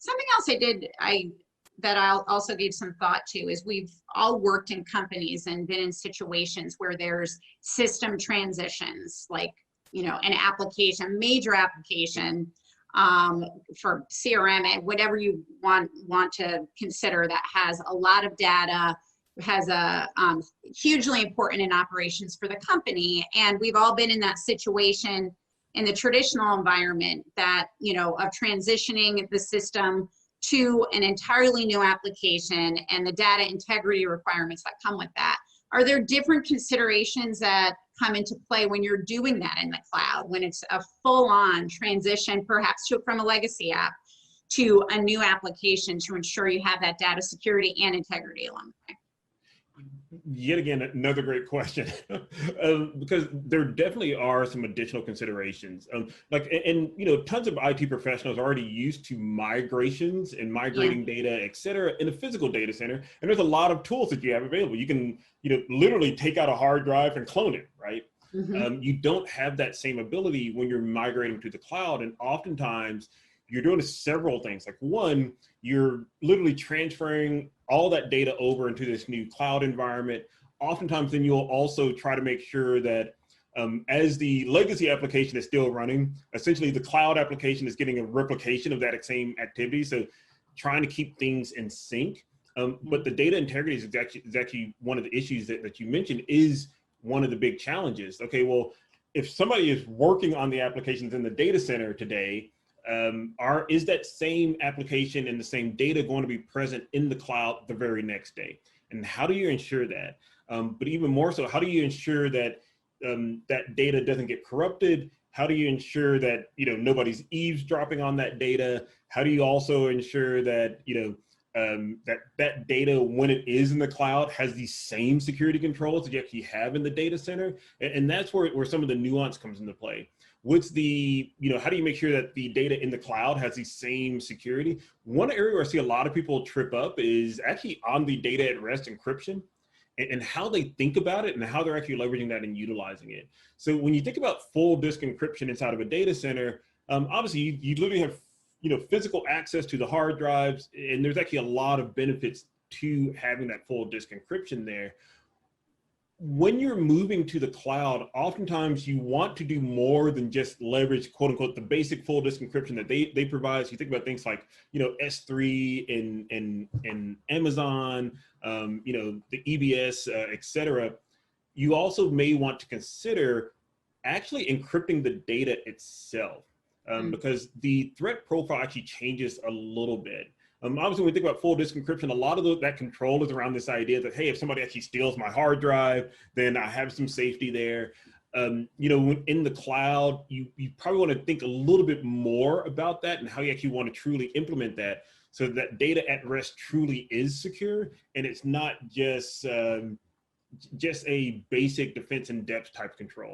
Something else that I'll also give some thought to is we've all worked in companies and been in situations where there's system transitions, like, an application, major application, for CRM, whatever you want to consider, that has a lot of data, has a hugely important in operations for the company. And we've all been in that situation in the traditional environment that, of transitioning the system to an entirely new application and the data integrity requirements that come with that. Are there different considerations that come into play when you're doing that in the cloud, when it's a full-on transition, perhaps from a legacy app to a new application, to ensure you have that data security and integrity along the way? Yet again, another great question, because there definitely are some additional considerations. Tons of IT professionals are already used to migrations and migrating data, et cetera, in a physical data center. And there's a lot of tools that you have available. You can, literally take out a hard drive and clone it, right? You don't have that same ability when you're migrating to the cloud. And oftentimes you're doing several things. Like, one, you're literally transferring all that data over into this new cloud environment. Oftentimes then you'll also try to make sure that as the legacy application is still running, essentially the cloud application is getting a replication of that same activity. So trying to keep things in sync. But the data integrity is actually one of the issues that you mentioned, is one of the big challenges. Okay, well, if somebody is working on the applications in the data center today, is that same application and the same data going to be present in the cloud the very next day? And how do you ensure that? But even more so, how do you ensure that that data doesn't get corrupted? How do you ensure that nobody's eavesdropping on that data? How do you also ensure that that data, when it is in the cloud, has the same security controls that you actually have in the data center? And that's where some of the nuance comes into play. What's the, how do you make sure that the data in the cloud has the same security? One area where I see a lot of people trip up is actually on the data at rest encryption, and how they think about it and how they're actually leveraging that and utilizing it. So when you think about full disk encryption inside of a data center, obviously you literally have physical access to the hard drives, and there's actually a lot of benefits to having that full disk encryption there. When you're moving to the cloud, oftentimes you want to do more than just leverage, quote unquote, the basic full disk encryption that they provide. So you think about things like, S3 and Amazon, the EBS, et cetera. You also may want to consider actually encrypting the data itself, because the threat profile actually changes a little bit. Obviously, when we think about full disk encryption, a lot of that control is around this idea that, hey, if somebody actually steals my hard drive, then I have some safety there. In the cloud, you probably want to think a little bit more about that and how you actually want to truly implement that, so that data at rest truly is secure, and it's not just a basic defense in depth type control.